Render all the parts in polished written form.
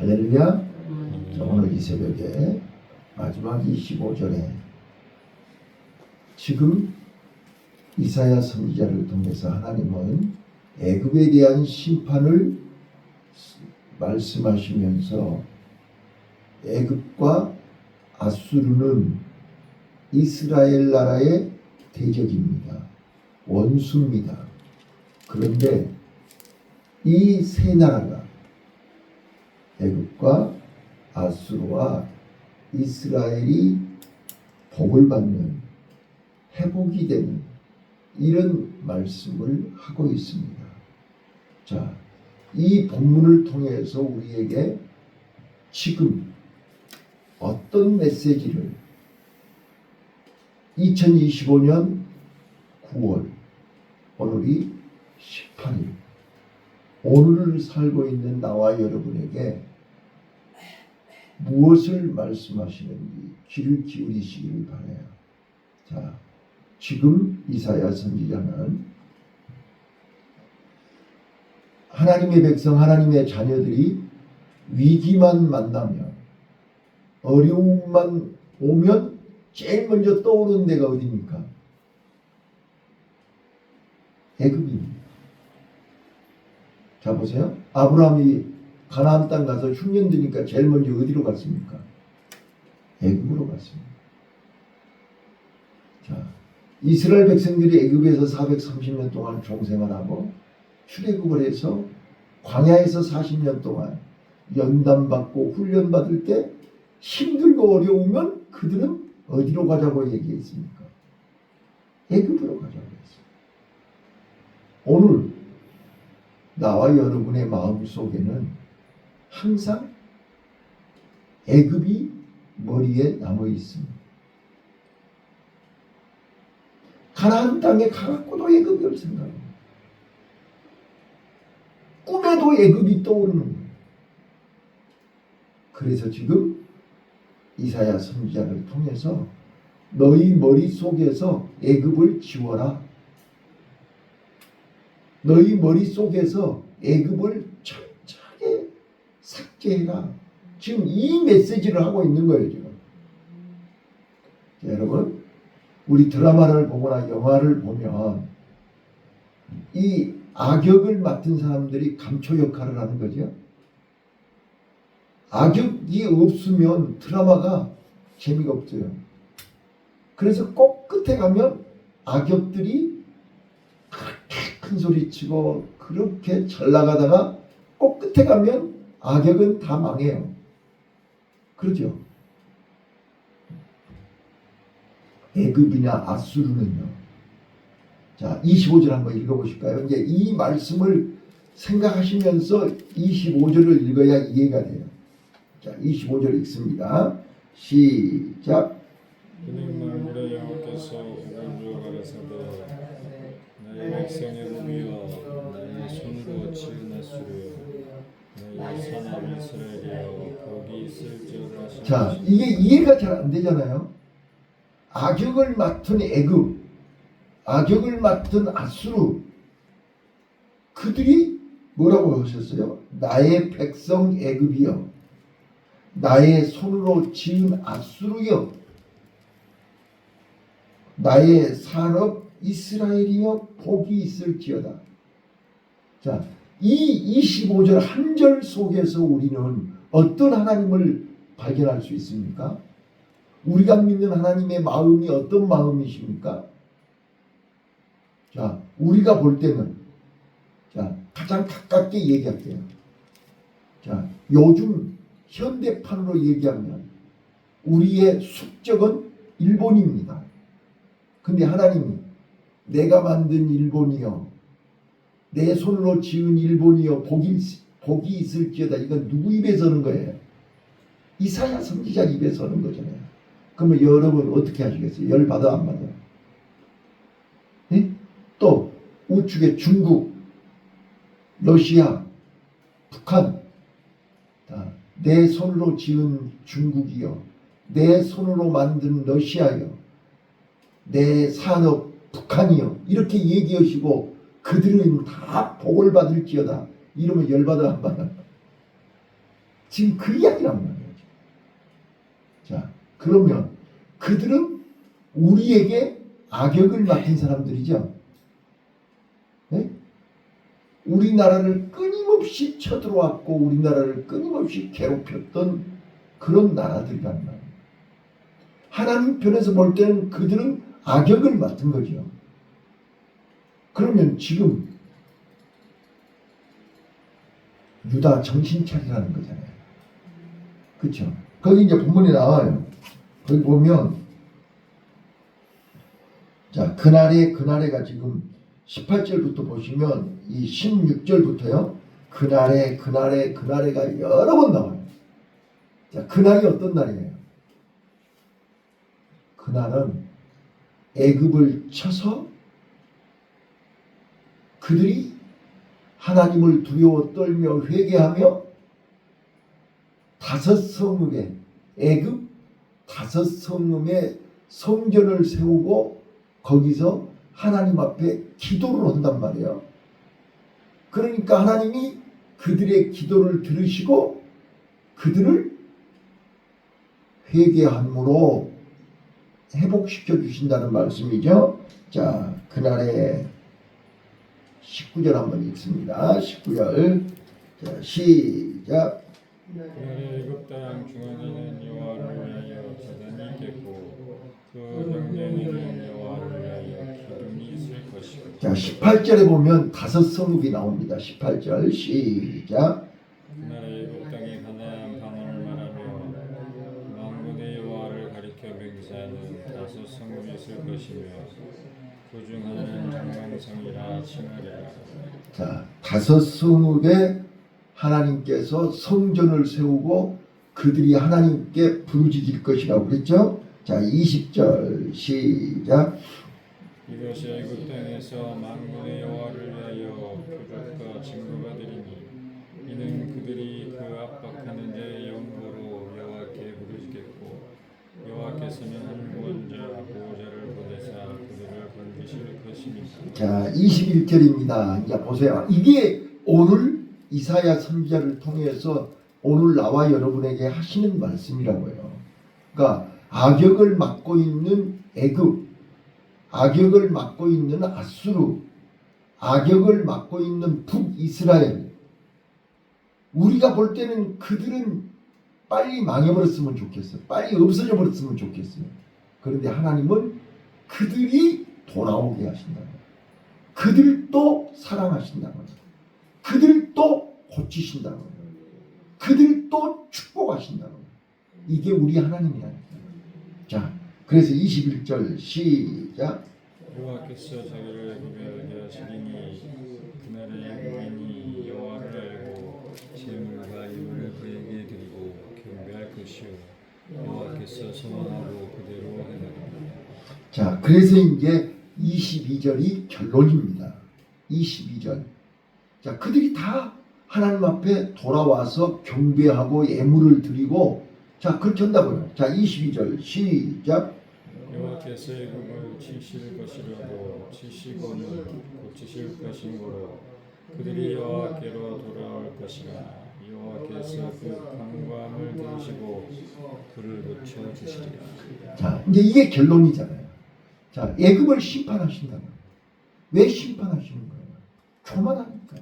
할렐루야. 자, 오늘 이 새벽에 마지막 25절에 지금 이사야 선지자를 통해서 하나님은 애굽에 대한 심판을 말씀하시면서 애굽과 아수르는 이스라엘 나라의 대적입니다. 원수입니다. 그런데 이 세 나라가 애굽과 아수르와 이스라엘이 복을 받는 회복이 되는 이런 말씀을 하고 있습니다. 자, 이 본문을 통해서 우리에게 지금 어떤 메시지를 2025년 9월 오늘이 18일 오늘을 살고 있는 나와 여러분에게 무엇을 말씀하시는지 귀를 기울이시길 바라요. 자, 지금 이사야 선지자는 하나님의 백성, 하나님의 자녀들이 위기만 만나면, 어려움만 오면 제일 먼저 떠오르는 데가 어디입니까? 애굽입니다. 자, 보세요. 아브라함이 가나안 땅 가서 흉년 드니까 제일 먼저 어디로 갔습니까? 애굽으로 갔습니다. 자, 이스라엘 백성들이 애굽에서 430년 동안 종생활하고 출애굽을 해서 광야에서 40년 동안 연단받고 훈련받을 때 힘들고 어려우면 그들은 어디로 가자고 얘기했습니까? 애굽으로 가자고 했습니다. 오늘 나와 여러분의 마음 속에는 항상 애굽이 머리에 남아 있습니다. 가나안 땅에 가갖고도 애굽이 올 생각입니다. 꿈에도 애굽이 떠오르는 거예요. 그래서 지금 이사야 선지자를 통해서 너희 머릿속에서 애굽을 지워라. 너희 머릿속에서 애굽을 철저하게 삭제해라. 지금 이 메시지를 하고 있는 거예요. 지금. 자, 여러분, 우리 드라마를 보거나 영화를 보면 이 악역을 맡은 사람들이 감초 역할을 하는 거죠. 악역이 없으면 드라마가 재미가 없어요. 그래서 꼭 끝에 가면 악역들이 그렇게 큰 소리 치고 그렇게 잘 나가다가 꼭 끝에 가면 악역은 다 망해요. 그러죠? 애굽이나 아수르는요. 자, 25절 한번 읽어보실까요? 이제 이 말씀을 생각하시면서 25절을 읽어야 이해가 돼요. 자, 25절 읽습니다. 시작. 그는 만군의 여호와께서 오른쪽 가라사대 나의 백성 애굽이여 나의 손으로 지은 아수르여 나의 사람 이스라엘이여 복이 있을지어다. 자, 이게 이해가 잘 안 되잖아요. 악역을 맡은 애굽, 악역을 맡은 아수르, 그들이 뭐라고 하셨어요? 나의 백성 애굽이여 나의 손으로 지은 아수르여 나의 산업 이스라엘이여 복이 있을지어다. 자, 이 25절 한 절 속에서 우리는 어떤 하나님을 발견할 수 있습니까? 우리가 믿는 하나님의 마음이 어떤 마음이십니까? 자, 우리가 볼 때는 자, 가장 가깝게 얘기할게요. 자, 요즘 현대판으로 얘기하면 우리의 숙적은 일본입니다. 근데 하나님이 내가 만든 일본이여 내 손으로 지은 일본이여 복이 있을지어다. 이건 누구 입에 서는 거예요? 이사야 선지자 입에 서는 거잖아요. 그러면 여러분 어떻게 하시겠어요? 열 받아 안 받아? 네? 또 우측에 중국, 러시아, 북한, 내 손으로 지은 중국이요 내 손으로 만든 러시아요 내 산업 북한이요 이렇게 얘기하시고 그들은 다 복을 받을지어다. 이러면 열받아 안 받아? 지금 그 이야기란 말이에요. 자, 그러면 그들은 우리에게 악역을 맡긴 사람들이죠. 네? 우리나라를 끊임없이 쳐들어왔고 우리나라를 끊임없이 괴롭혔던 그런 나라들이란 말이에요. 하나님 편에서 볼 때는 그들은 악역을 맡은 거죠. 그러면 지금 유다 정신 차리라는 거잖아요. 그렇죠? 거기 이제 본문에 나와요. 거기 보면 자, 그날에가 지금 18절부터 보시면 이 16절부터요. 그날에가 여러 번 나와요. 자, 그날이 어떤 날이에요? 그날은 애굽을 쳐서 그들이 하나님을 두려워 떨며 회개하며 다섯 성읍에 애굽 다섯 성읍에 성전을 세우고 거기서 하나님 앞에 기도를 한단 말이에요. 그러니까 하나님이 그들의 기도를 들으시고 그들을 회개함으로 회복시켜 주신다는 말씀이죠. 자, 그날에 19절 한번 읽습니다. 19절. 자, 시작. 그날에 애굽 땅 중앙에는 여호와를 위하여 제단이 있겠고 그 경쟁에는 여호와를 위하여 기둥이 있을 것이고. 자, 18절에 보면 다섯 성읍이 나옵니다. 18절 시작. 그날에 애굽 땅이 가나안 방언을 말하며 만군의 여호와를 가리켜 맹세하는 다섯 성읍이 있을 것이며 그 중 하나는 장망성이라 칭하리라. 자, 다섯 성읍에 하나님께서 성전을 세우고 그들이 하나님께 부르짖을 것이라고 그랬죠. 자, 20절 시작. 이것이 애굽 땅에서 만군의 여호와를 위하여 표적과 증거가 되리니 이는 그들이 그 압박하는 자의 영으로 여호와께 부르짖겠고 여호와께서는 한 구원자 보호자를 보내사 그들을 건지실 것이니까. 자, 21절입니다. 이제 보세요. 이게 오늘 이사야 선지자를 통해서 오늘 나와 여러분에게 하시는 말씀이라고요. 그러니까 악역을 맡고 있는 애굽, 악역을 맡고 있는 아수르, 악역을 맡고 있는 북이스라엘. 우리가 볼 때는 그들은 빨리 망해버렸으면 좋겠어요. 빨리 없어져 버렸으면 좋겠어요. 그런데 하나님은 그들이 돌아오게 하신다는 거예요. 그들도 사랑하신다는 거예요. 그들도 고치신다는 거예요. 그들도 축복하신다는 거예요. 이게 우리 하나님이라는 거예요. 자, 그래서 21절 시작. 여호와께서 자기를 애굽에 알게 하시리니 그날에 애굽인이 여호와를 알고 재물과 이물을 그에게 드리고 경배할 것이요 여호와께서 소망하고 그대로 행하리라. 자, 그래서 이제 22절이 결론입니다. 22절. 자, 그들이 다 하나님 앞에 돌아와서 경배하고 예물을 드리고 자, 그렇게 한다고요. 자, 22절 시작. 여호와께서 애굽을 치실 것이라도 치시고는 고치실 것이므로 그들이 여호와께로 돌아올 것이라. 여호와께서 그 간구함을 들으시고 그를 고쳐 주시리라. 자, 이제 이게 결론이잖아요. 자, 애굽을 심판하신다는 거예요. 왜 심판하시는 거예요? 교만하니까요.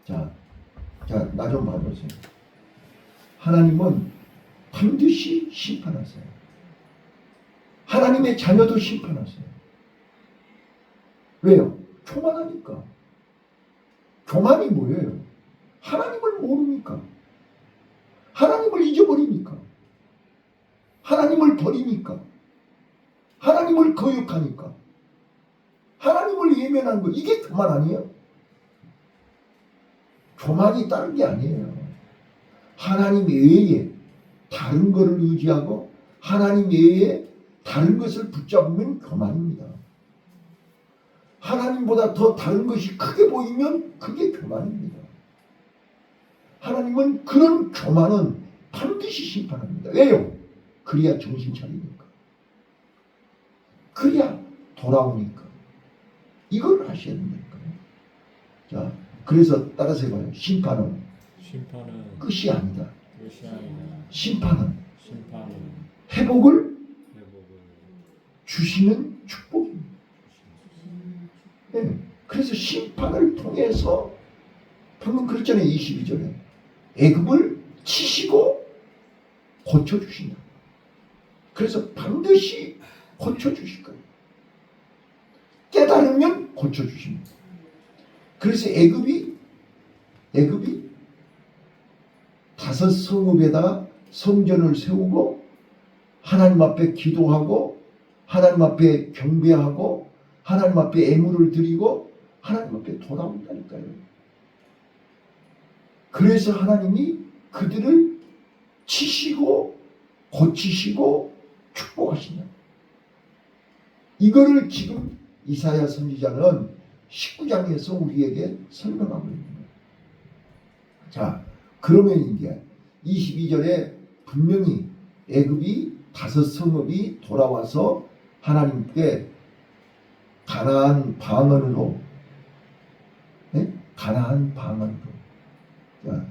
자, 나 좀 봐보세요. 하나님은 반드시 심판하세요. 하나님의 자녀도 심판하세요. 왜요? 교만하니까. 교만이 뭐예요? 하나님을 모르니까. 하나님을 잊어버리니까. 하나님을 버리니까. 하나님을 거역하니까. 하나님을 예면한 거. 이게 교만 아니에요? 교만이 다른 게 아니에요. 하나님 외에 다른 것을 의지하고 하나님 외에 다른 것을 붙잡으면 교만입니다. 하나님보다 더 다른 것이 크게 보이면 그게 교만입니다. 하나님은 그런 교만은 반드시 심판합니다. 왜요? 그래야 정신 차리니까. 그래야 돌아오니까. 이걸 하셔야 된다니까요. 자, 그래서 따라서 해봐요. 심판은 심판은 끝이 아니다. 끝이 아니라 심판은 심판은 회복을 회복을 주시는 축복입니다. 예. 그래서 심판을 통해서 방금 그랬잖아요. 22절에 애굽을 치시고 고쳐주신다. 그래서 반드시 고쳐주실 거예요. 깨달으면 고쳐주십니다. 그래서 애굽이 다섯 성읍에다가 성전을 세우고 하나님 앞에 기도하고 하나님 앞에 경배하고 하나님 앞에 애물을 드리고 하나님 앞에 돌아온다니까요. 그래서 하나님이 그들을 치시고 고치시고 축복하신다. 이거를 지금 이사야 선지자는 19장에서 우리에게 설명하고 있는 거예요. 자, 그러면 이제 22절에 분명히 애굽이 다섯 성읍이 돌아와서 하나님께 가나안 방언으로, 네? 가나안 방언으로. 자,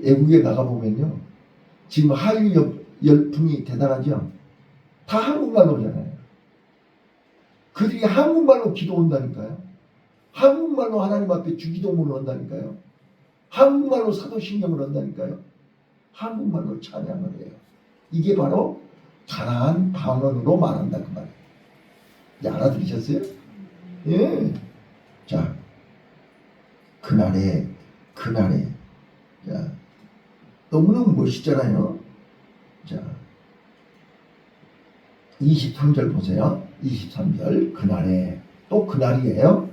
애국에 나가보면요, 지금 한일 열풍이 대단하죠. 다 한국말로잖아요. 그들이 한국말로 기도한다니까요. 한국말로 하나님 앞에 주기도문을 한다니까요. 한국말로 사도신경을 한다니까요. 한국말로 찬양을 해요. 이게 바로 가나안 방언으로 말한다 그 말이에요. 이제 알아들으셨어요? 예. 자, 그날에 자, 너무너무 멋있잖아요. 자, 23절 보세요. 23절 그날에, 또 그날이에요.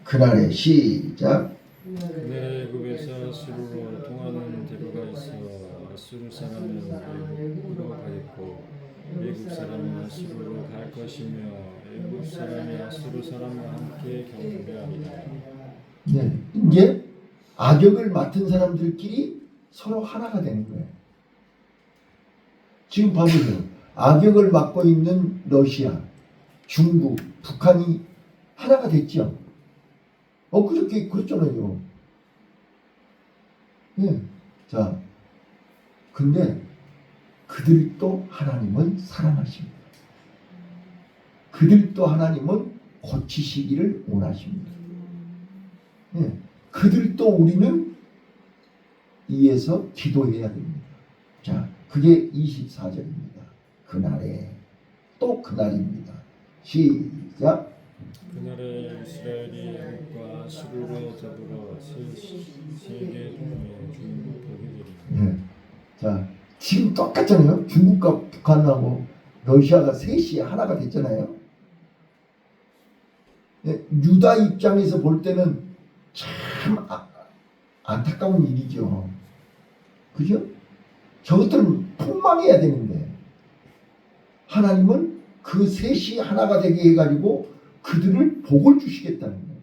그날에 시작. 그날에 애굽에서 수르로 통하는 대로가 있어 아수르 사람은 애굽으로 가겠고 애굽 사람은 아수르로 갈 것이며 애굽 사람이 아수르 사람과 함께 경배하리라. 네, 이제 악역을 맡은 사람들끼리 서로 하나가 되는 거예요. 지금 봐보세요. 악역을 맡고 있는 러시아, 중국, 북한이 하나가 됐죠. 그렇게 그랬잖아요. 예. 자, 근데 그들도 하나님은 사랑하십니다. 그들도 하나님은 고치시기를 원하십니다. 예. 그들도 우리는 이에서 기도해야 됩니다. 자, 그게 24절입니다. 그날에, 또 그날입니다. 시작. 그날에 이스라엘이 애굽과 아수르로 더불어 세계 동맹 중복이 되리라. 예. 자, 지금 똑같잖아요. 중국과 북한하고 러시아가 셋이 하나가 됐잖아요. 예. 유다 입장에서 볼 때는 참 안타까운 일이죠. 그죠? 저것들은 폭망해야 되는데 하나님은 그 셋이 하나가 되게 해가지고 그들을 복을 주시겠다는 거예요.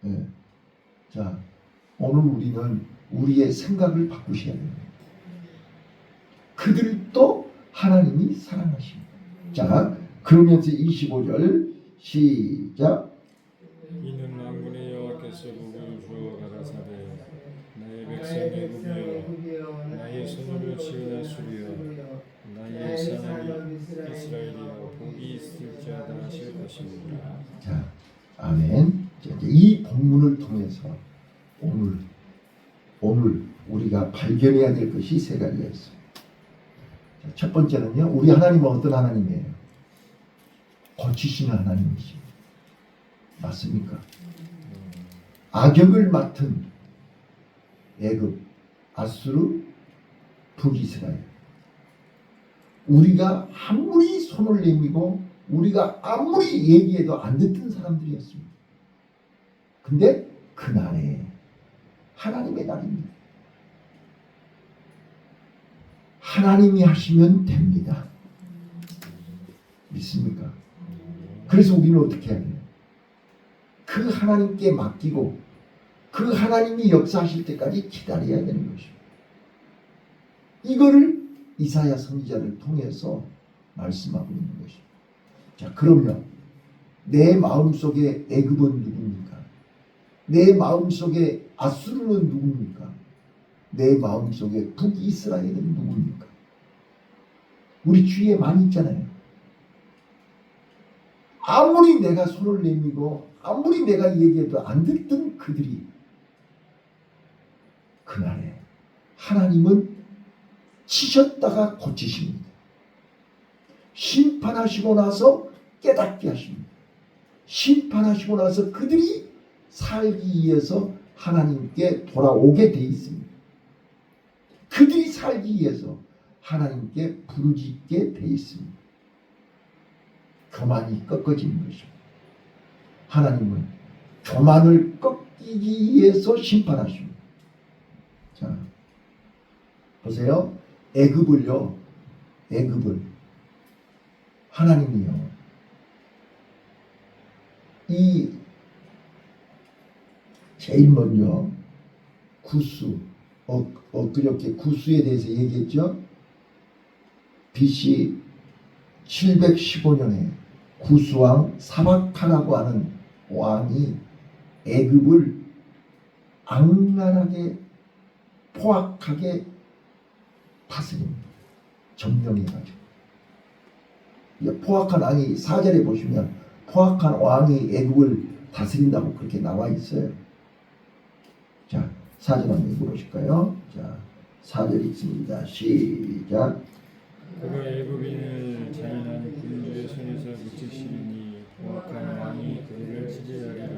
네. 자, 오늘 우리는 우리의 생각을 바꾸셔야 됩니다. 그들도 하나님이 사랑하십니다. 자, 그러면서 25절 시작. 이는 만군의 여호와께서 복을 주어 가라사대 나의 백성 애굽이여 나의 손으로 지은 아수르여 나의 사람 이스라엘이여 복이 있을지어다 하실 것입니다. 자, 아멘. 자, 이제 이 본문을 통해서 오늘 우리가 발견해야 될 것이 세 가지가 있습니다. 자, 첫 번째는요, 우리 하나님은 어떤 하나님이에요? 고치시는 하나님이십니다. 맞습니까? 악역을 맡은 애굽, 아수르, 북이스라엘. 우리가 아무리 손을 내밀고 우리가 아무리 얘기해도 안 듣던 사람들이었습니다. 근데 그날에 하나님의 날입니다. 하나님이 하시면 됩니다. 믿습니까? 그래서 우리는 어떻게 해야 돼요? 그 하나님께 맡기고 그 하나님이 역사하실 때까지 기다려야 되는 것입니다. 이거를 이사야 선지자를 통해서 말씀하고 있는 것입니다. 자, 그러면 내 마음속에 애굽은 누굽니까? 내 마음속에 아수르는 누굽니까? 내 마음속에 북이스라엘은 누굽니까? 우리 주위에 많이 있잖아요. 아무리 내가 손을 내밀고 아무리 내가 얘기해도 안 듣던 그들이 그날에 하나님은 치셨다가 고치십니다. 심판하시고 나서 깨닫게 하십니다. 심판하시고 나서 그들이 살기 위해서 하나님께 돌아오게 돼 있습니다. 그들이 살기 위해서 하나님께 부르짖게 돼 있습니다. 교만이 꺾어지는 것입니다. 하나님은 교만을 꺾이기 위해서 심판하십니다. 자, 보세요. 애굽을 하나님이요. 이 제일 먼저 구스, 엊그저께 구스에 대해서 얘기했죠. BC 715년에 구스왕 사박하라고 하는 왕이 애굽을 악랄하게 포악하게 다스립니다. 점령해가지고. 포악한 왕이 4절에 보시면 포악한 왕이 애굽을 다스린다고 그렇게 나와 있어요. 자, 4절 한번 읽어보실까요? 자, 4절 읽습니다. 시작. 그가 애굽인을 잔인한 군주의 손에서 붙이시니 포악한 왕이 그들을 치리하리라.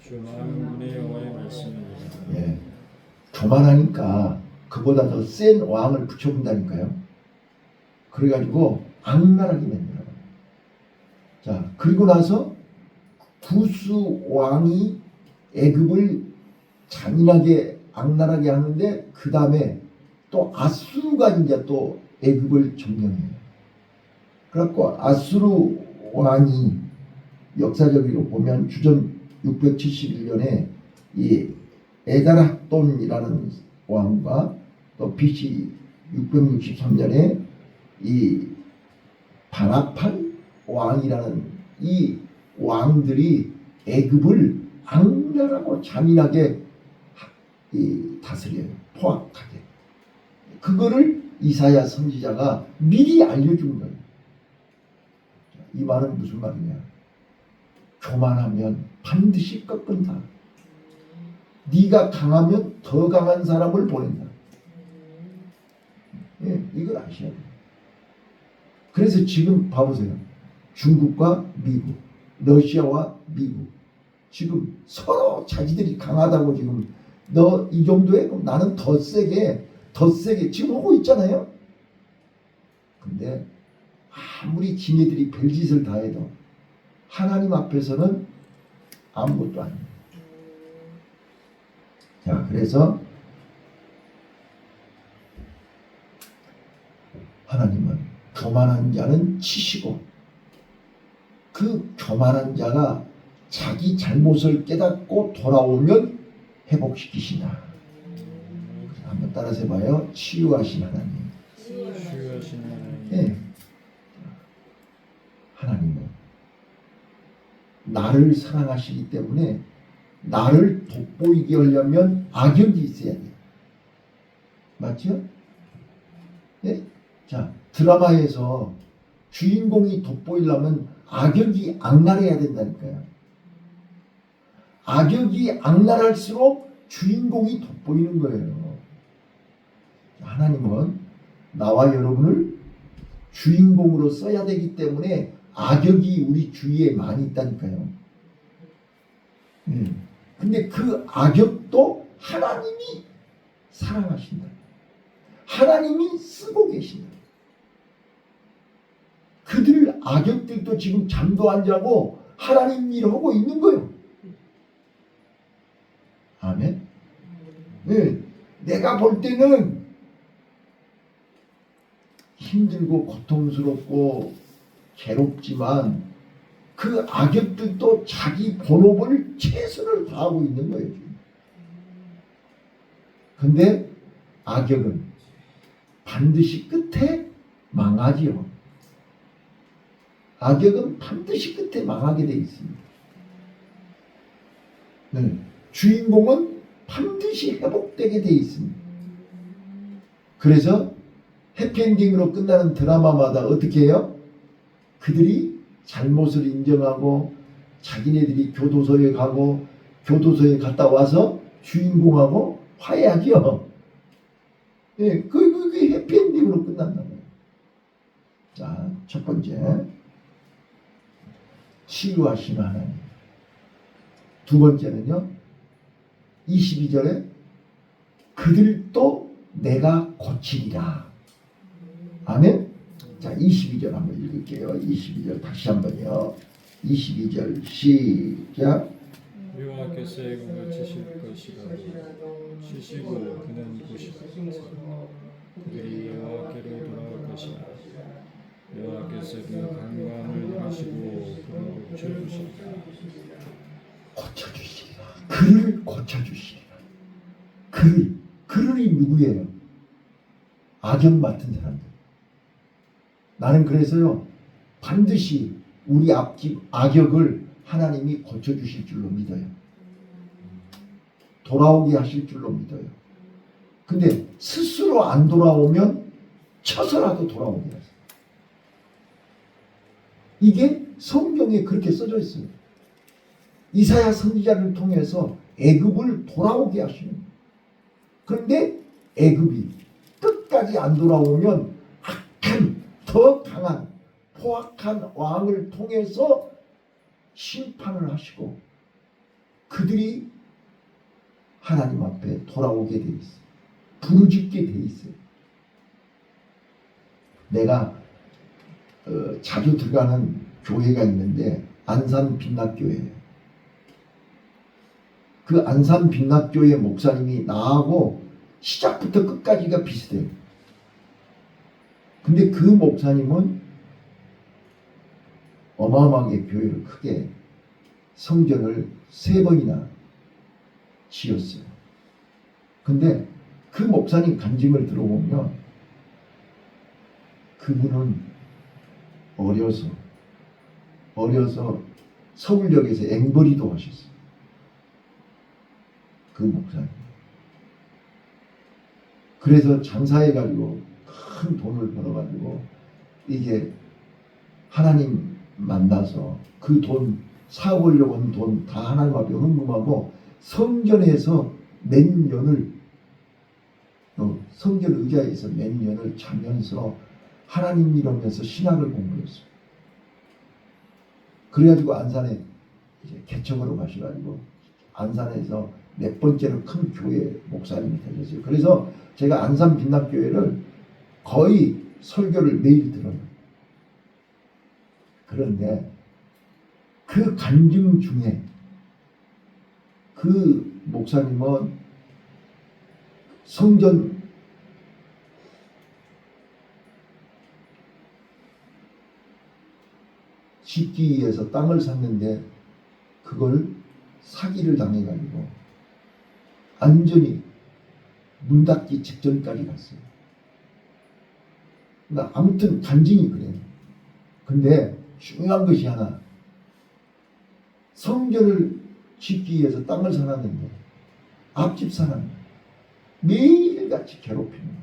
주 만군의 여호와의 말씀입니다. 예, 교만하니까 그보다 더 센 왕을 붙여본다니까요. 그래가지고 악랄하게 만들어요. 자, 그리고 나서 구스 왕이 애굽을 잔인하게 악랄하게 하는데 그 다음에 또 아수르가 이제 또 애굽을 점령해요. 그래갖고 아수르 왕이 역사적으로 보면 주전 671년에 이 에다라돈이라는 왕과 또 BC 663년에 이 바나판 왕이라는 이 왕들이 애굽을 악랄하고 잔인하게 다스려요. 포악하게. 그거를 이사야 선지자가 미리 알려준 거예요. 이 말은 무슨 말이냐? 교만하면 반드시 꺾은다. 네가 강하면 더 강한 사람을 보낸다. 예, 이걸 아셔야 돼요. 그래서 지금 봐보세요. 중국과 미국, 러시아와 미국 지금 서로 자기들이 강하다고 지금 너 이 정도에 그럼 나는 더 세게 지금 하고 있잖아요. 근데 아무리 지네들이 별짓을 다 해도 하나님 앞에서는 아무것도 아닙니다. 자, 그래서 하나님은 교만한 자는 치시고 그 교만한 자가 자기 잘못을 깨닫고 돌아오면 회복시키시나. 한번 따라서 해봐요. 치유하신 하나님. 치유하신 하나님. 네. 하나님은 나를 사랑하시기 때문에 나를 돋보이게 하려면 악역이 있어야 돼요. 맞죠? 네? 자, 드라마에서 주인공이 돋보이려면 악역이 악랄해야 된다니까요. 악역이 악랄할수록 주인공이 돋보이는 거예요. 하나님은 나와 여러분을 주인공으로 써야 되기 때문에 악역이 우리 주위에 많이 있다니까요. 근데 그 악역도 하나님이 사랑하신다. 하나님이 쓰고 계신다. 그들 악역들도 지금 잠도 안 자고 하나님 일을 하고 있는 거예요. 아멘. 네, 내가 볼 때는 힘들고 고통스럽고 괴롭지만 그 악역들도 자기 본업을 최선을 다하고 있는 거예요. 근데 악역은 반드시 끝에 망하지요. 악역은 반드시 끝에 망하게 돼 있습니다. 네. 주인공은 반드시 반드시 회복되게 돼 있습니다. 그래서 해피엔딩으로 끝나는 드라마마다 어떻게 해요? 그들이 잘못을 인정하고 자기네들이 교도소에 가고 교도소에 갔다 와서 주인공하고 화해하죠. 예, 그게 해피엔딩으로 끝난다고요. 자, 첫 번째, 치유하시는 하나님. 두 번째는요, 22절에 그들도 내가 고치리라. 아멘. 자, 22절 한번 읽을게요. 22절 다시 한번요. 22절 시작. 여호와께서 애굽을 치실 것이라. 치시고 그는 보시고 그들이 여호와께로 돌아올 것이라. 여호와께서 그 강관을 하시고 그를 고쳐주시리라. 고쳐주시리라. 그를 고쳐주시리라. 그들이 누구예요? 악역 맡은 사람들. 나는 그래서요, 반드시 우리 앞집 악역을 하나님이 고쳐주실 줄로 믿어요. 돌아오게 하실 줄로 믿어요. 근데 스스로 안 돌아오면 쳐서라도 돌아오게 하세요. 이게 성경에 그렇게 써져 있어요. 이사야 선지자를 통해서 애굽을 돌아오게 하시는 거예요. 그런데 애굽이 끝까지 안 돌아오면 악한, 더 강한, 포악한 왕을 통해서 심판을 하시고 그들이 하나님 앞에 돌아오게 돼 있어요. 부르짖게 돼 있어요. 내가 자주 들어가는 교회가 있는데 안산 빛납교회예요. 그 안산 빛납교회 목사님이 나하고 시작부터 끝까지가 비슷해요. 근데 그 목사님은 어마어마하게 교회를 크게 성전을 3번이나 지었어요. 근데 그 목사님 간증을 들어보면 그분은 어려서 서울역에서 앵벌이도 하셨어요. 그 목사님. 그래서 장사해가지고 큰 돈을 벌어가지고 이게 하나님 만나서 그 돈 사오려고 한 돈 다 하나님 앞에 헌금하고 성전에서 몇 년을 성전 의자에서 몇 년을 자면서 하나님 이러면서 신학을 공부했어요. 그래가지고 안산에 이제 개척으로 가셔가지고 안산에서 몇 번째로 큰 교회 목사님이 되셨어요. 그래서 제가 안산 빛납교회를 거의 설교를 매일 들어요. 그런데 그 간증 중에 그 목사님은 성전 짓기 위해서 땅을 샀는데 그걸 사기를 당해가지고 완전히 문 닫기 직전까지 갔어요. 그러니까 아무튼 간증이 그래요. 근데 중요한 것이 하나, 성전을 짓기 위해서 땅을 사놨는데 앞집 사람 매일같이 괴롭히는 거예요.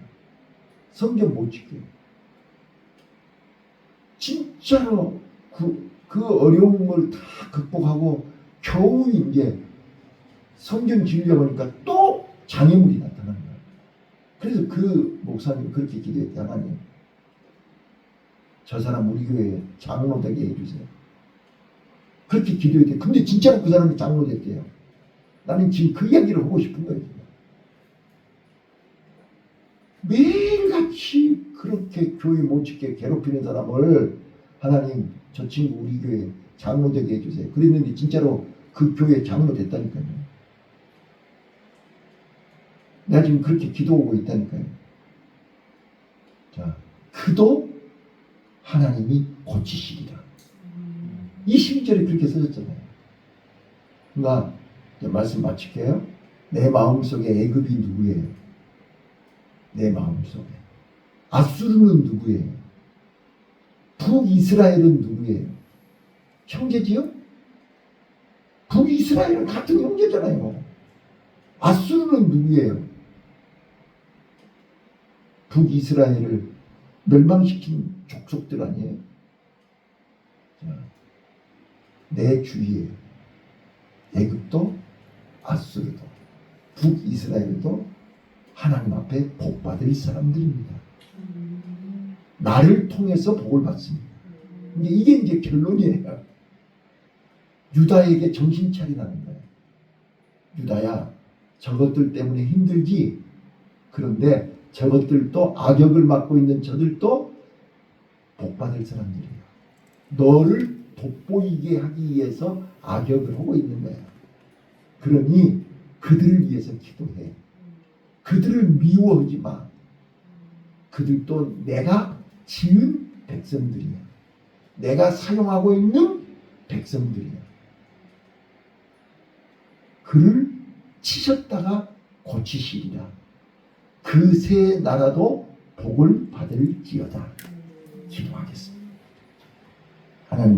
성전 못 짓게. 진짜로 그 어려움을 다 극복하고 겨우 이제 성전 지으려고 하니까 또 장애물이 나타나는 거예요. 그래서 그 목사님이 그렇게 기도했대. 하나님, 저 사람 우리 교회에 장로 되게 해주세요. 그렇게 기도했대. 근데 진짜로 그 사람이 장로 됐대요. 나는 지금 그 이야기를 하고 싶은 거예요. 매일같이 그렇게 교회 못 짓게 괴롭히는 사람을 하나님, 저 친구 우리 교회 장로 되게 해주세요. 그랬는데 진짜로 그 교회 장로 됐다니까요. 내가 지금 그렇게 기도하고 있다니까요. 자, 그도 하나님이 고치시리라. 22절에 그렇게 써졌잖아요. 그러니까 말씀 마칠게요. 내 마음속에 애굽이 누구예요? 내 마음속에. 아수르는 누구예요? 북이스라엘은 누구예요? 형제지요? 북이스라엘은 같은 형제잖아요. 아수르는 누구예요? 북이스라엘을 멸망시킨 족속들 아니에요? 자, 내 주위에 애굽도 아수르도 북이스라엘도 하나님 앞에 복받을 사람들입니다. 나를 통해서 복을 받습니다. 근데 이게 이제 결론이에요. 유다에게 정신 차리라는 거예요. 유다야, 저것들 때문에 힘들지. 그런데 저것들도 악역을 맡고 있는 저들도 복받을 사람들이에요. 너를 돋보이게 하기 위해서 악역을 하고 있는 거야. 그러니 그들을 위해서 기도해. 그들을 미워하지 마. 그들도 내가 지은 백성들이야. 내가 사용하고 있는 백성들이야. 그를 치셨다가 고치시리라. 그 세 나라도 복을 받을지어다. 기도하겠습니다.